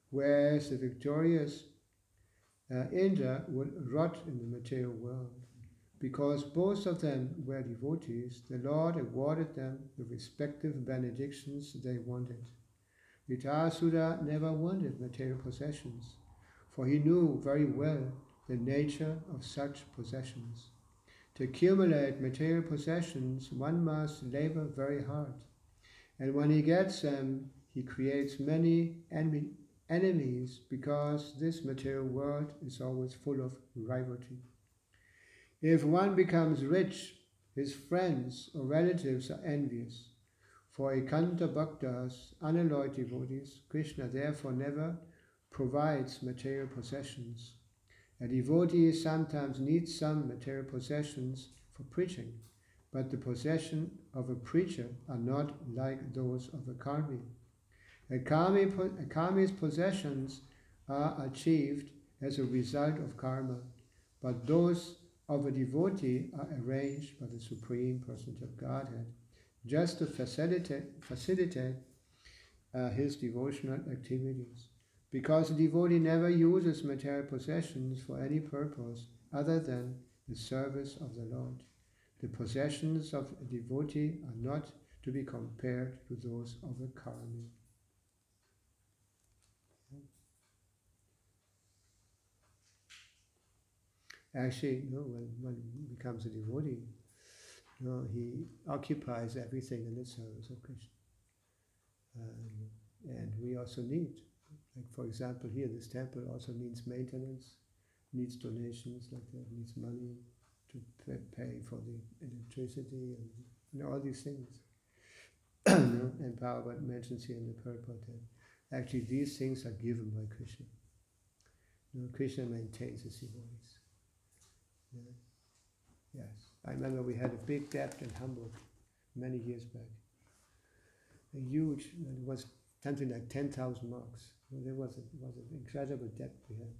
whereas the victorious Indra would rot in the material world. Because both of them were devotees, the Lord awarded them the respective benedictions they wanted. Vitasura never wanted material possessions, for he knew very well the nature of such possessions. To accumulate material possessions, one must labor very hard, and when he gets them, he creates many enemies because this material world is always full of rivalry. If one becomes rich, his friends or relatives are envious. For Ekanta Bhaktas, unalloyed devotees, Krishna therefore never provides material possessions. A devotee sometimes needs some material possessions for preaching, but the possession of a preacher are not like those of a karmi. A karmi's possessions are achieved as a result of karma, but those of a devotee are arranged by the Supreme Personality of Godhead, just to facilitate his devotional activities. Because a devotee never uses material possessions for any purpose other than the service of the Lord. The possessions of a devotee are not to be compared to those of a karmi. Actually, when one becomes a devotee, he occupies everything in the service of Krishna. And we also need, like for example here, this temple also needs maintenance, needs donations, like that, needs money to pay for the electricity and all these things. And Prabhupada mentions here in the purport that actually these things are given by Krishna. Krishna maintains his devotees. Yes, I remember we had a big debt in Hamburg many years back. A huge, it was something like 10,000 marks. There was an incredible debt we had.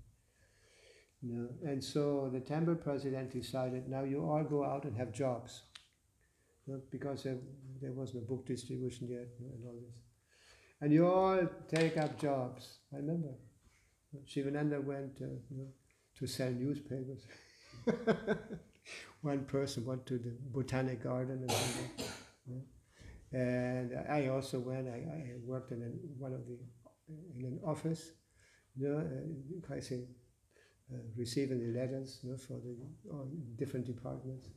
And so the temple president decided, now you all go out and have jobs. Because there was no book distribution yet and all this. And you all take up jobs. I remember. Shivananda went to sell newspapers. One person went to the botanic garden and I also went. I worked in in an office, receiving the letters for the different departments.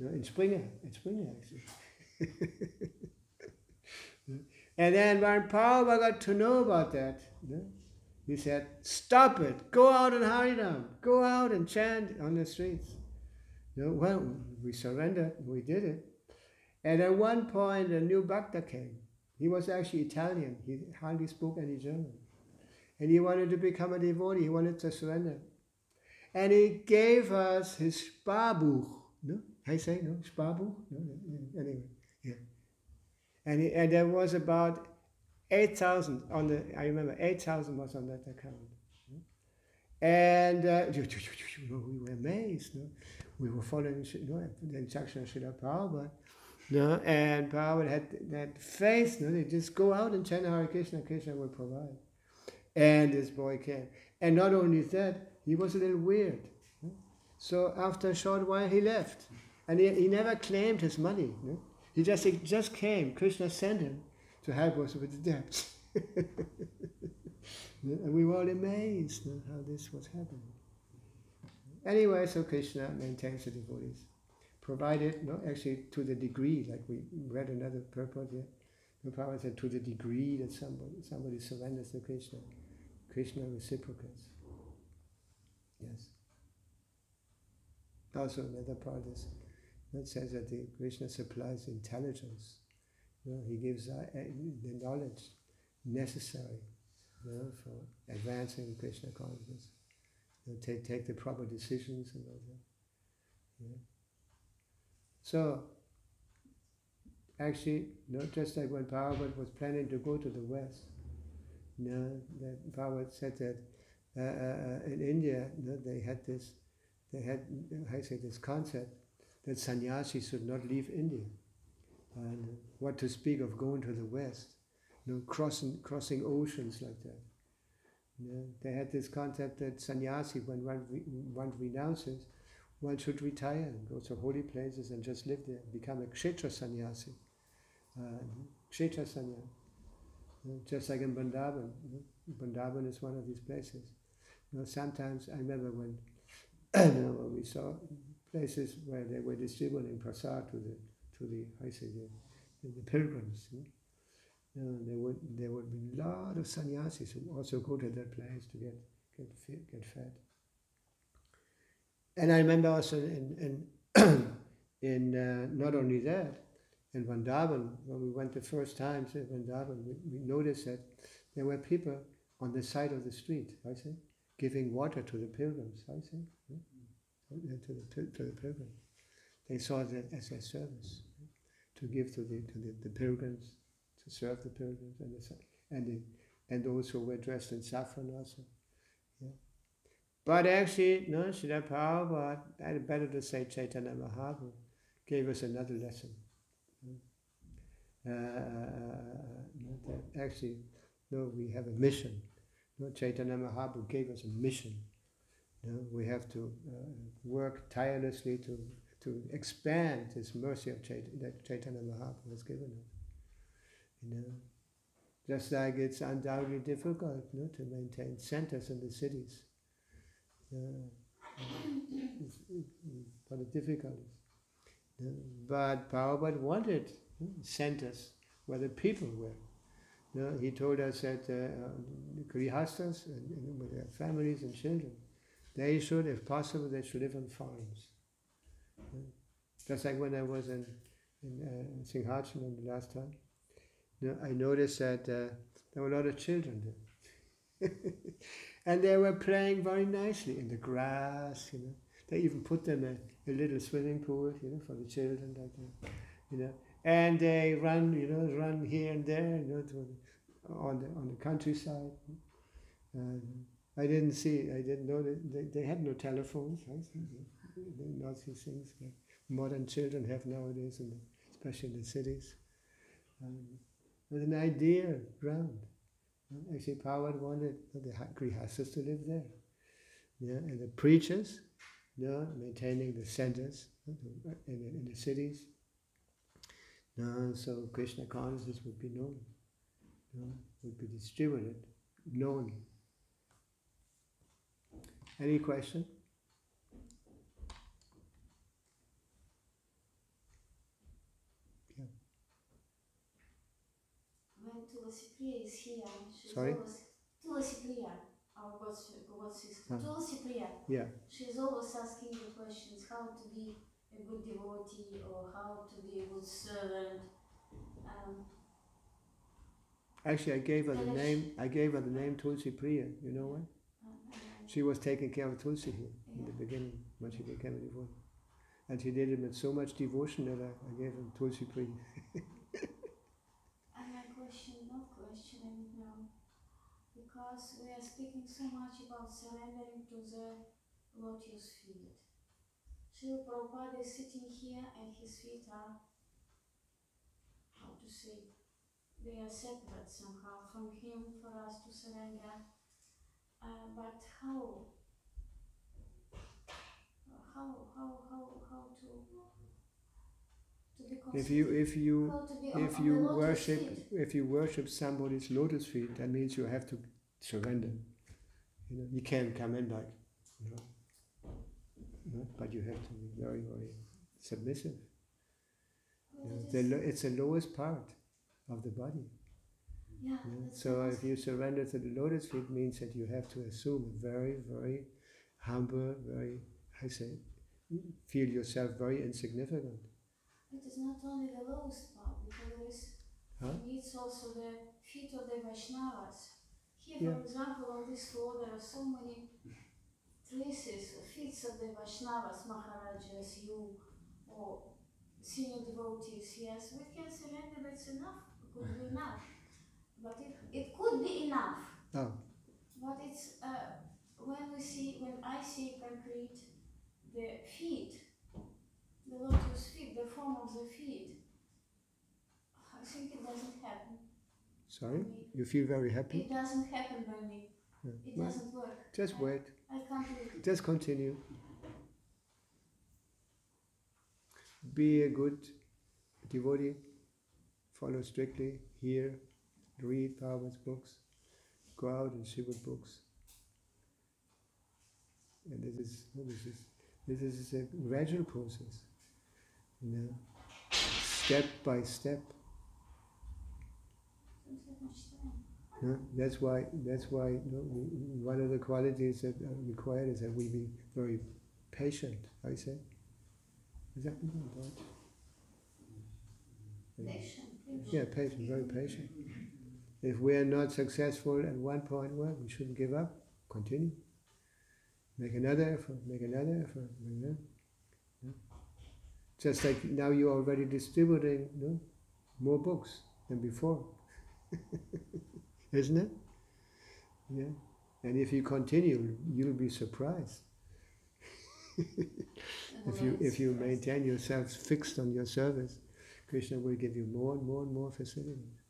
In Springer actually. And then when Prabhupada got to know about that, he said, "Stop it! Go out and Harinam! Go out and chant on the streets." Well, we surrendered, we did it. And at one point, a new Bhakta came. He was actually Italian. He hardly spoke any German. And he wanted to become a devotee. He wanted to surrender. And he gave us his Sparbuch. No? I say, no? Sparbuch? No? Anyway, yeah. And there was about 8,000 on the, I remember 8,000 was on that account. And we were amazed. No? We were following the instruction of Srila Prabhupada. No? And Prabhupada had that faith. No? They just go out and chant Hare Krishna, Krishna will provide. And this boy came. And not only that, he was a little weird. No? So after a short while, he left. And he never claimed his money. No? He just came. Krishna sent him to help us with the debts. And we were all amazed how this was happening. Anyway, so Krishna maintains the devotees. Provided, actually to the degree, like we read another purport here, the Prabhupada said to the degree that somebody surrenders to Krishna, Krishna reciprocates. Yes. Also another part is, it says that Krishna supplies intelligence. He gives the knowledge necessary for advancing Krishna consciousness. Take the proper decisions and all that. Yeah. So, actually, just like when Prabhupada was planning to go to the West, that Prabhupada said that in India, they had this concept that sannyasis should not leave India. And what to speak of going to the West, crossing oceans like that. They had this concept that sannyasi, when one renounces, one should retire and go to holy places and just live there, become a kshetra sannyasi. Kshetra sannyasi. Just like in Vrindavan. Vrindavan is one of these places. Sometimes I remember when we saw places where they were distributing prasad to the pilgrims. There would be a lot of sannyasis who also go to that place to get fed. And I remember also in not only that, in Vrindavan, when we went the first time to Vrindavan, we noticed that there were people on the side of the street, giving water to the pilgrims, to the pilgrims. They saw that as their service, to give to the pilgrims, to serve the pilgrims, and those who were dressed in saffron also. Yeah. But actually, Srila Prabhupada, better to say Chaitanya Mahaprabhu, gave us another lesson. That actually, we have a mission. Chaitanya Mahaprabhu gave us a mission. We have to work tirelessly to expand this mercy of that Chaitanya Mahaprabhu has given us. Just like it's undoubtedly difficult to maintain centers in the cities. For the difficulties. But Prabhupada wanted centers where the people were. He told us that grihastas with their families and children, they should, if possible, they should live on farms. Just like when I was in Singhachalam the last time, I noticed that there were a lot of children there. And they were playing very nicely in the grass, They even put them a little swimming pool, for the children, like that, And they run here and there, on the countryside. I didn't know that they had no telephones, not these things that modern children have nowadays, especially in the cities. With an ideal ground. Actually, Prabhupada wanted the grihastas to live there. And the preachers, maintaining the centers in the cities. So Krishna consciousness would be known, would be distributed, known. Any question? Yeah. When Tulsi Priya is here, she's Sorry? always Tulsi Priya, our God's sister. Tulsi Priya. Yeah. She's always asking the questions how to be a good devotee or how to be a good servant. Actually, I gave her the name Tulsi Priya. You know why? She was taking care of Tulsi here in the beginning when she became a devotee. And she did it with so much devotion that I gave him Tulsi Priya. because we are speaking so much about surrendering to the lotus feet. Srila Prabhupada is sitting here and his feet are, how to say, they are separate somehow from him for us to surrender. But how to be consistent? If you worship somebody's lotus feet, that means you have to surrender. You can't come in like, but you have to be very, very submissive. It's the lowest part of the body. Yeah. So if you surrender to the lotus feet, means that you have to assume a very, very humble, feel yourself very insignificant. It is not only the lowest part, because it's also the feet of the Vaishnavas. Here, for example, on this floor there are so many traces, feet of the Vaishnavas, Maharajas, you, or senior devotees. Yes, we can surrender, that's enough, it could be enough. But it could be enough. Oh. But it's, when I see concrete, the feet, the lotus feet, the form of the feet, I think it doesn't happen. Sorry? You feel very happy? It doesn't happen by me. Yeah. It doesn't work. Just wait. I can't do it. Just continue. Be a good devotee. Follow strictly. Hear. Read Prabhupada's books. Go out and see what books. And this is a gradual process. Step by step. That's why one of the qualities that are required is that we be very patient. How you say? Is that right? Patient. Yeah, patient, very patient. If we are not successful at one point, well, we shouldn't give up. Continue. Make another effort. Just like now you're already distributing more books than before. Isn't it? Yeah. And if you continue, you'll be surprised. if you maintain yourselves fixed on your service, Krishna will give you more and more facilities.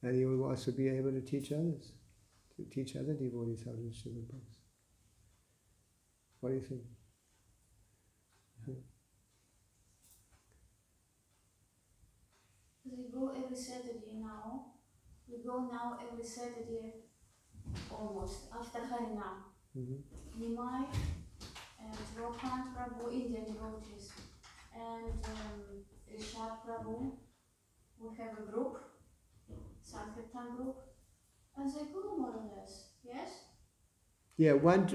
And you will also be able to teach others, to teach other devotees how to distribute books. What do you think? We go every Saturday now. We go now every Saturday, almost, after Harinam. Nimai and Rohan Prabhu, Indian devotees, and Rishad Prabhu. We have a group, Sankirtan group, and they go more or less, yes? Yeah, one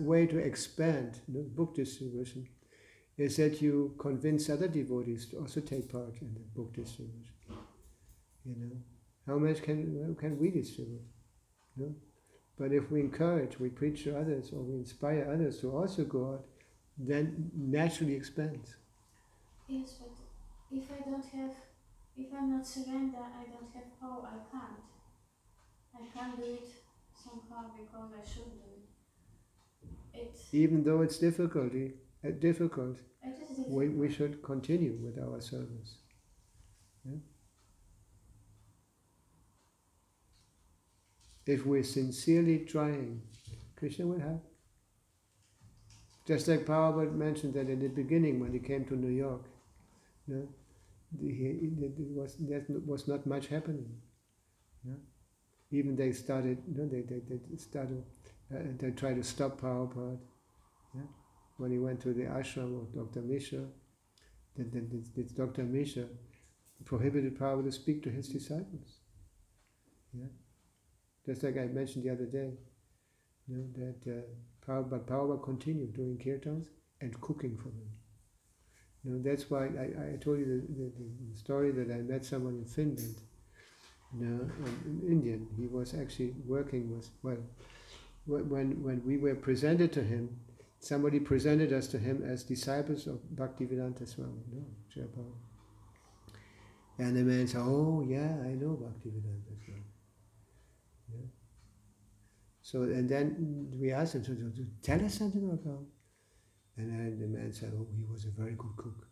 way to expand book distribution is that you convince other devotees to also take part in the book distribution. How much can we distribute? But if we encourage, we preach to others, or we inspire others to also go out, then naturally expands. Yes, but if I'm not surrender, I don't have power, I can't do it somehow because I should do it. Even though it's difficult, we should continue with our service. Yeah? If we're sincerely trying, Krishna will help. Just like Prabhupada mentioned that in the beginning when he came to New York, there was not much happening. Even they started, they tried to stop Prabhupada. When he went to the ashram of Dr. Mishra, Dr. Mishra prohibited Prabhupada to speak to his disciples. Just like I mentioned the other day, that Prabhupada continued doing kirtans and cooking for them. That's why I told you the story that I met someone in Finland, an Indian. He was actually working with, when we were presented to him, somebody presented us to him as disciples of Bhaktivedanta Swami, and the man said, "Oh yeah, I know Bhaktivedanta Swami." So, and then we asked him, so, tell us something about Prabhupada. And then the man said, oh, he was a very good cook.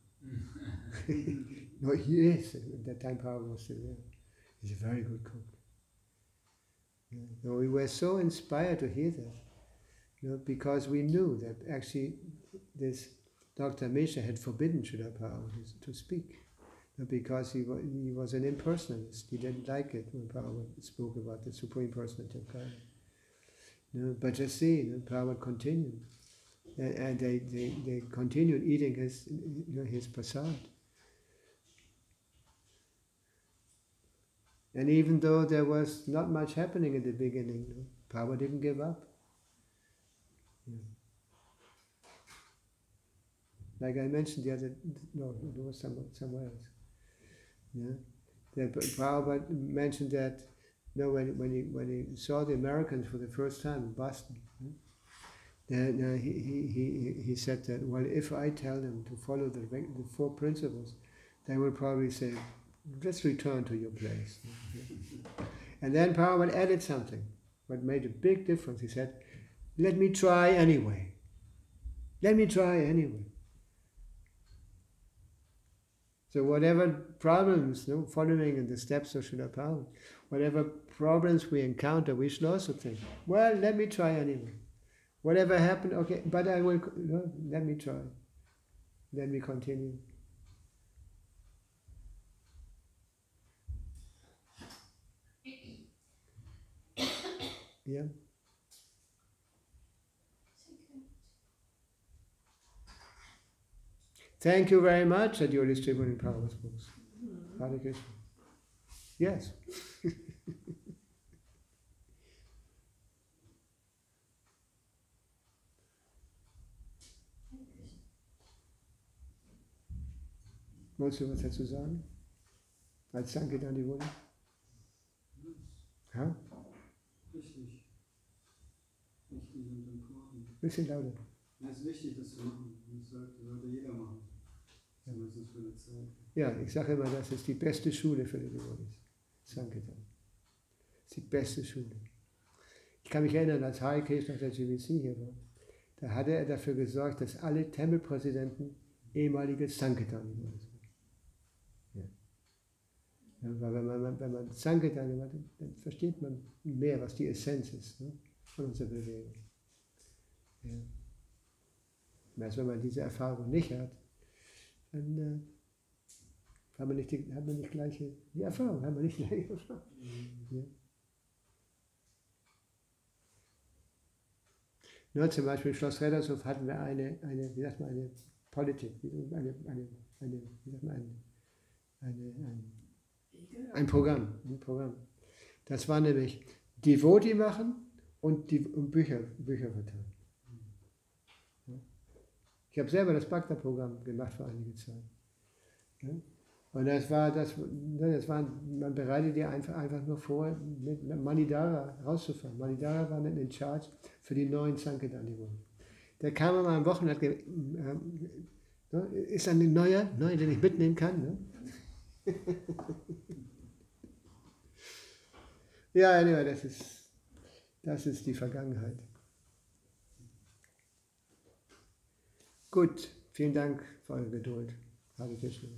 No, he is. At that time Prabhupada was still there. He's a very good cook. Yeah. No, we were so inspired to hear that, because we knew that actually this Dr. Mishra had forbidden Srila Prabhupada to speak, because he was an impersonalist. He didn't like it when Prabhupada spoke about the Supreme Personality of God. But just see, Prabhupada continued, and they continued eating his prasad. And even though there was not much happening in the beginning, Prabhupada didn't give up. Like I mentioned there was somewhere else. That Prabhupada mentioned that when he saw the Americans for the first time in Boston, then he said that, well, if I tell them to follow the 4 principles, they will probably say, just return to your place. And then Prabhupada added something, what made a big difference. He said, let me try anyway. Let me try anyway. So whatever problems, following in the steps of Srila Prabhupada, whatever problems we encounter, we should also think, well, let me try anyway. Whatever happened, okay, but I will, let me try. Then we continue. Yeah. Thank you very much that you're distributing Prabhupada's books. Hare Krishna. Yes. Wolltest du was dazu sagen? Als Danke an die Wohnung? Ja? Richtig. Wichtig und important. Bisschen lauter. Ja, es ist wichtig, das zu machen. Das sollte jeder machen. Zumindest für eine Zeit. Ja, ich sage immer, das ist die beste Schule für die Devotees. Sankirtan. Das ist die beste Schule. Ich kann mich erinnern, als Hare Krishna auf der GBC hier war, da hatte er dafür gesorgt, dass alle Tempelpräsidenten ehemalige Sankirtan-Devotees sind. Ja, weil wenn man Sankirtan macht, dann versteht man mehr, was die Essenz ist, von unserer Bewegung. Ja. Als wenn man diese Erfahrung nicht hat, dann hat man nicht gleiche die Erfahrung, hat man nicht die gleiche Erfahrung. Ja. Nur zum Beispiel in Schloss Reddershof hatten wir eine Politik, ein Programm. Das war nämlich Devotee machen und Bücher verteilen. Ich habe selber das Bhakta-Programm gemacht vor einiger Zeit. Ja? Und man bereitet dir einfach nur vor, mit Manidara rauszufahren. Manidara war dann in charge für die neuen Sankirtan-Devotees. Der kam immer am Wochenende und hat gesagt, ist dann ein neuer, den ich mitnehmen kann. Ne? Ja, anyway, das ist die Vergangenheit. Gut, vielen Dank für eure Geduld. Hare Krishna.